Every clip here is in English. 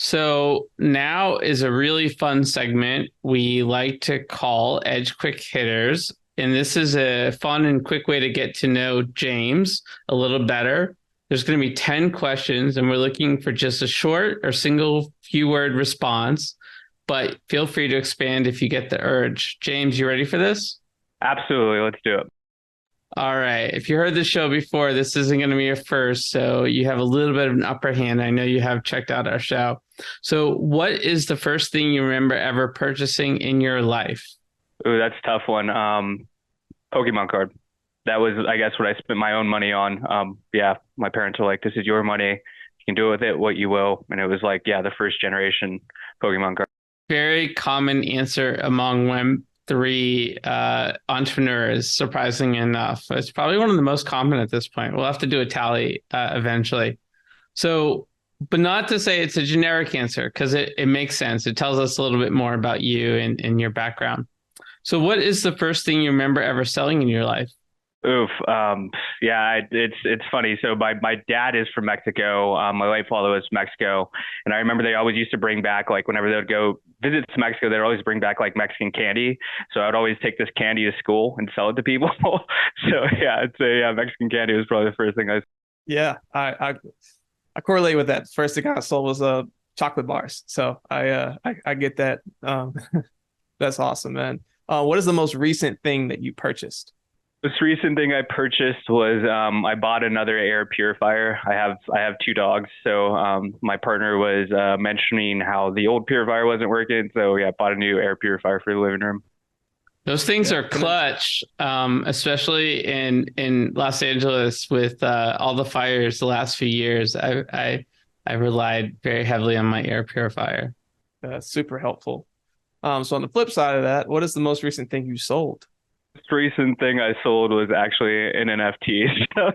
So now is a really fun segment we like to call Edge Quick Hitters. And this is a fun and quick way to get to know James a little better. There's going to be 10 questions, and we're looking for just a short or single few word response. But feel free to expand if you get the urge. James, you ready for this? Absolutely. Let's do it. All right. If you heard the show before, this isn't going to be your first, so you have a little bit of an upper hand. I know you have checked out our show. So what is the first thing you remember ever purchasing in your life? Ooh, that's a tough one. Pokemon card. That was, I guess, what I spent my own money on. Yeah, my parents were like, this is your money. You can do with it what you will. And it was like, yeah, the first generation Pokemon card. Very common answer among Web3 entrepreneurs, surprisingly enough. It's probably one of the most common at this point. We'll have to do a tally eventually. So, but not to say it's a generic answer, because it makes sense. It tells us a little bit more about you and your background. So what is the first thing you remember ever selling in your life? Oof. Yeah, it's funny. So my dad is from Mexico. My late father was from Mexico. And I remember they always used to bring back, like, whenever they would go visit to Mexico, they'd always bring back like Mexican candy. So I would always take this candy to school and sell it to people. So yeah, I'd say Mexican candy was probably the first thing I. Yeah, I correlate with that. First thing I sold was chocolate bars. So I get that. That's awesome, man. What is the most recent thing that you purchased? This recent thing I purchased was I bought another air purifier. I have two dogs, so my partner was mentioning how the old purifier wasn't working, so yeah, I bought a new air purifier for the living room. Those things are clutch, especially in Los Angeles with all the fires the last few years. I relied very heavily on my air purifier. Super helpful. So on the flip side of that, what is the most recent thing you sold? Most recent thing I sold was actually an NFT. So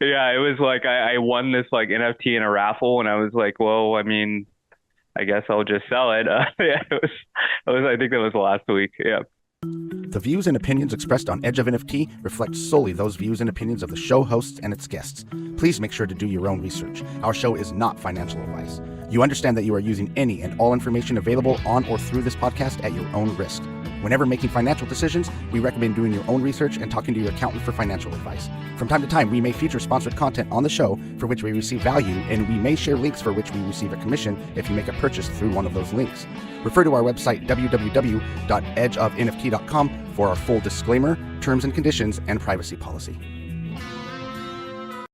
yeah, it was like I won this like NFT in a raffle, and I was like, well, I mean, I guess I'll just sell it. Yeah, it was. I think that was last week. Yeah. The views and opinions expressed on Edge of NFT reflect solely those views and opinions of the show hosts and its guests. Please make sure to do your own research. Our show is not financial advice. You understand that you are using any and all information available on or through this podcast at your own risk. Whenever making financial decisions, we recommend doing your own research and talking to your accountant for financial advice. From time to time, we may feature sponsored content on the show for which we receive value, and we may share links for which we receive a commission if you make a purchase through one of those links. Refer to our website, www.edgeofnft.com, for our full disclaimer, terms and conditions, and privacy policy.